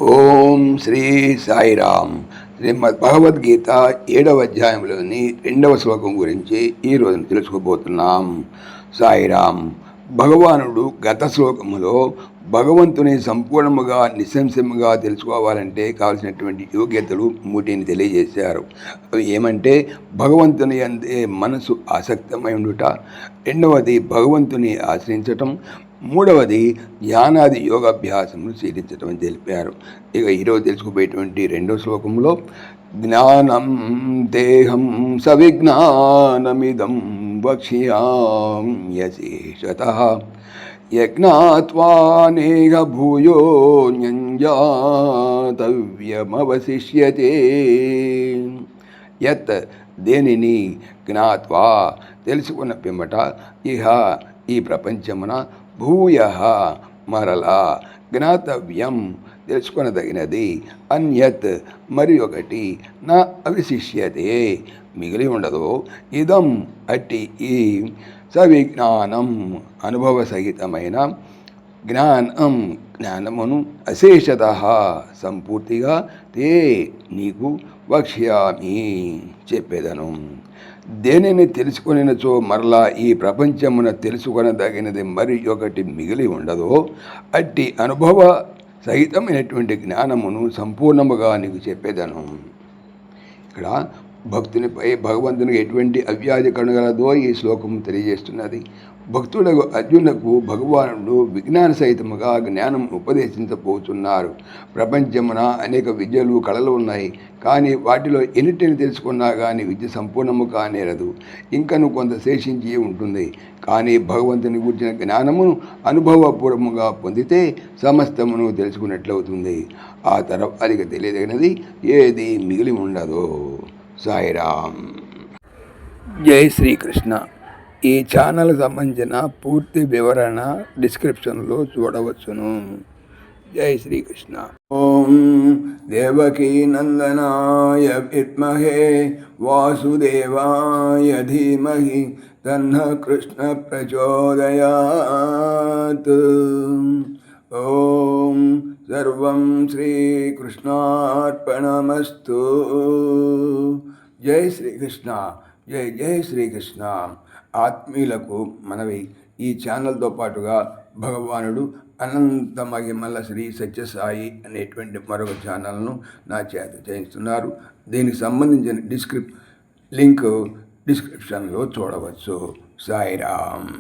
ఓం శ్రీ సాయిరామ్. శ్రీమద్ భగవద్గీత 7వ అధ్యాయంలోని 2వ శ్లోకం గురించి ఈరోజు తెలుసుకోబోతున్నాం. సాయిరామ్. భగవానుడు గత శ్లోకములో భగవంతుని సంపూర్ణముగా నిస్సంశయముగా తెలుసుకోవాలంటే కావలసినటువంటి యోగ్యతలు మూటిని తెలియజేశారు. అవి ఏమంటే భగవంతుని అందే మనసు ఆసక్తమై ఉండుట, రెండవది భగవంతుని ఆశ్రయించటం, మూడవది ధ్యానాది యోగాభ్యాసములు చేయించటం అని తెలిపారు. ఇక ఈరోజు తెలుసుకోబోయేటువంటి 2వ శ్లోకంలో జ్ఞానం దేహం సవిజ్ఞానమిదం వక్ష్యామ్యశేషతః యజ్ఞాత్వా నేహ భూయో న్యంజాతవ్యమవశిష్యతే. యత్ దేనిని జ్ఞాత్వా తెలుసుకున్న పిమ్మట ఇహ ఈ ప్రపంచమున భూయ మరలా జ్ఞాతవ్యం తెలుసుకొనదగినది అన్యత్ మరి ఒకటి నా అవిశిష్యతే మిగిలి ఉండదు. ఇదం అట్టి ఈ సవిజ్ఞానం అనుభవ సహితమైన జ్ఞానమును అశేషత సంపూర్తిగా తే నీకు వక్ష్యామి చెప్పేదను. దేనిని తెలుసుకొనినచో మరలా ఈ ప్రపంచమున తెలుసుకొనదగినది మరి ఒకటి మిగిలి ఉండదో అట్టి అనుభవ సహితమైనటువంటి జ్ఞానమును సంపూర్ణముగా నీకు చెప్పేదను. ఇక్కడ భక్తునిపై భగవంతునికి ఎటువంటి అవ్యాధి కనుగలదో ఈ శ్లోకం తెలియజేస్తున్నది. భక్తులకు అర్జునులకు భగవానుడు విజ్ఞాన సహితముగా జ్ఞానం ఉపదేశించబోతున్నారు. ప్రపంచమున అనేక విద్యలు కళలు ఉన్నాయి, కానీ వాటిలో ఎన్నిటిని తెలుసుకున్నా కానీ విద్య సంపూర్ణము కానేరదు, ఇంకను కొంత శేషించి ఉంటుంది. కానీ భగవంతుని గురించిన జ్ఞానమును అనుభవపూర్వముగా పొందితే సమస్తమును తెలుసుకున్నట్లవుతుంది. ఆ తర్వాతకి తెలియదగినది ఏది మిగిలి ఉండదు. సాయిరామ్. జై శ్రీకృష్ణ. ఈ ఛానల్ సంబంధించిన పూర్తి వివరణ డిస్క్రిప్షన్లో చూడవచ్చును. జై శ్రీకృష్ణ. ఓం దేవకీ నందనాయ విద్మహే వాసుదేవాయ ధీమహి తన్న కృష్ణ ప్రచోదయాత్. ఓం సర్వం శ్రీకృష్ణార్పణమస్తు. జై శ్రీకృష్ణ. జై జై శ్రీకృష్ణ. ఆత్మీయులకు మనవి, ఈ ఛానల్తో పాటుగా భగవానుడు అనంత మహిమల శ్రీ సత్యసాయి అనేటువంటి మరొక ఛానల్ను నా చేత చేయిస్తున్నారు. దీనికి సంబంధించిన లింక్ డిస్క్రిప్షన్లో చూడవచ్చు. సాయిరామ్.